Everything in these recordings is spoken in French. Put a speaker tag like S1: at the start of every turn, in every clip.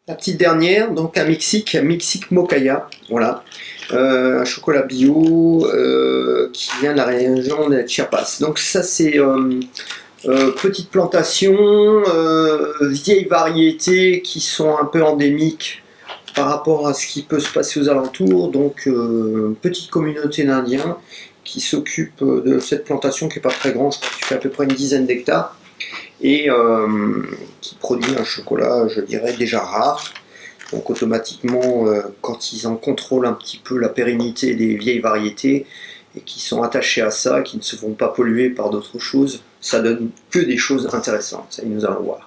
S1: La petite dernière, donc un Mexique Mocaia, voilà, un chocolat bio qui vient de la région de Chiapas. Donc ça c'est petite plantation, vieilles variétés qui sont un peu endémiques par rapport à ce qui peut se passer aux alentours. Donc petite communauté d'Indiens qui s'occupe de cette plantation qui n'est pas très grande, je crois qu'il fait à peu près une dizaine d'hectares, et qui produit un chocolat, je dirais, déjà rare. Donc automatiquement, quand ils en contrôlent un petit peu la pérennité des vieilles variétés, et qui sont attachés à ça, qui ne se font pas polluer par d'autres choses, ça donne que des choses intéressantes, ça nous allons voir.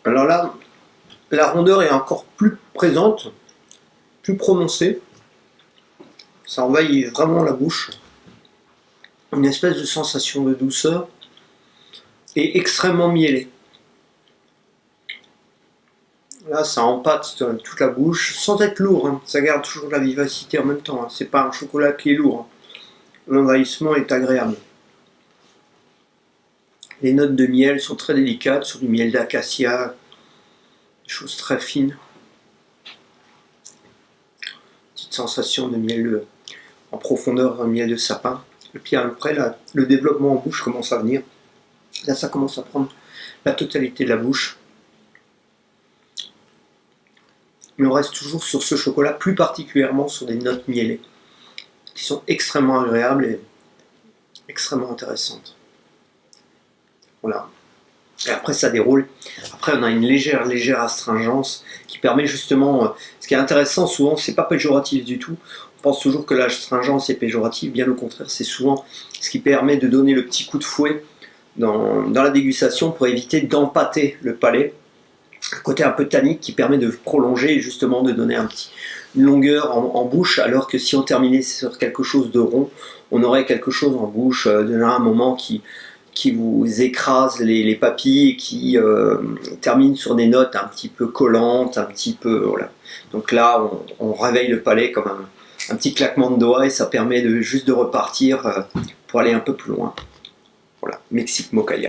S1: Alors là, la rondeur est encore plus présente, plus prononcée. Ça envahit vraiment la bouche. Une espèce de sensation de douceur et extrêmement mielée. Là, ça empâte toute la bouche, sans être lourd, hein. Ça garde toujours la vivacité en même temps, hein. C'est pas un chocolat qui est lourd, hein. L'envahissement est agréable. Les notes de miel sont très délicates, sur du miel d'acacia, des choses très fines. Petite sensation de miel en profondeur, un miel de sapin. Et puis après, là, le développement en bouche commence à venir. Là, ça commence à prendre la totalité de la bouche. Mais on reste toujours sur ce chocolat, plus particulièrement sur des notes mielées, qui sont extrêmement agréables et extrêmement intéressantes. Voilà. Et après ça déroule. Après on a une légère astringence qui permet justement, ce qui est intéressant souvent, c'est pas péjoratif du tout. On pense toujours que l'astringence est péjorative, bien au contraire, c'est souvent ce qui permet de donner le petit coup de fouet dans la dégustation pour éviter d'empâter le palais. Un côté un peu tannique qui permet de prolonger et justement de donner une longueur en bouche, alors que si on terminait sur quelque chose de rond, on aurait quelque chose en bouche à un moment qui vous écrase les papilles et qui termine sur des notes un petit peu collantes, un petit peu, voilà. Donc là, on réveille le palais comme un petit claquement de doigts et ça permet juste de repartir pour aller un peu plus loin. Voilà, Mexique Mocaia.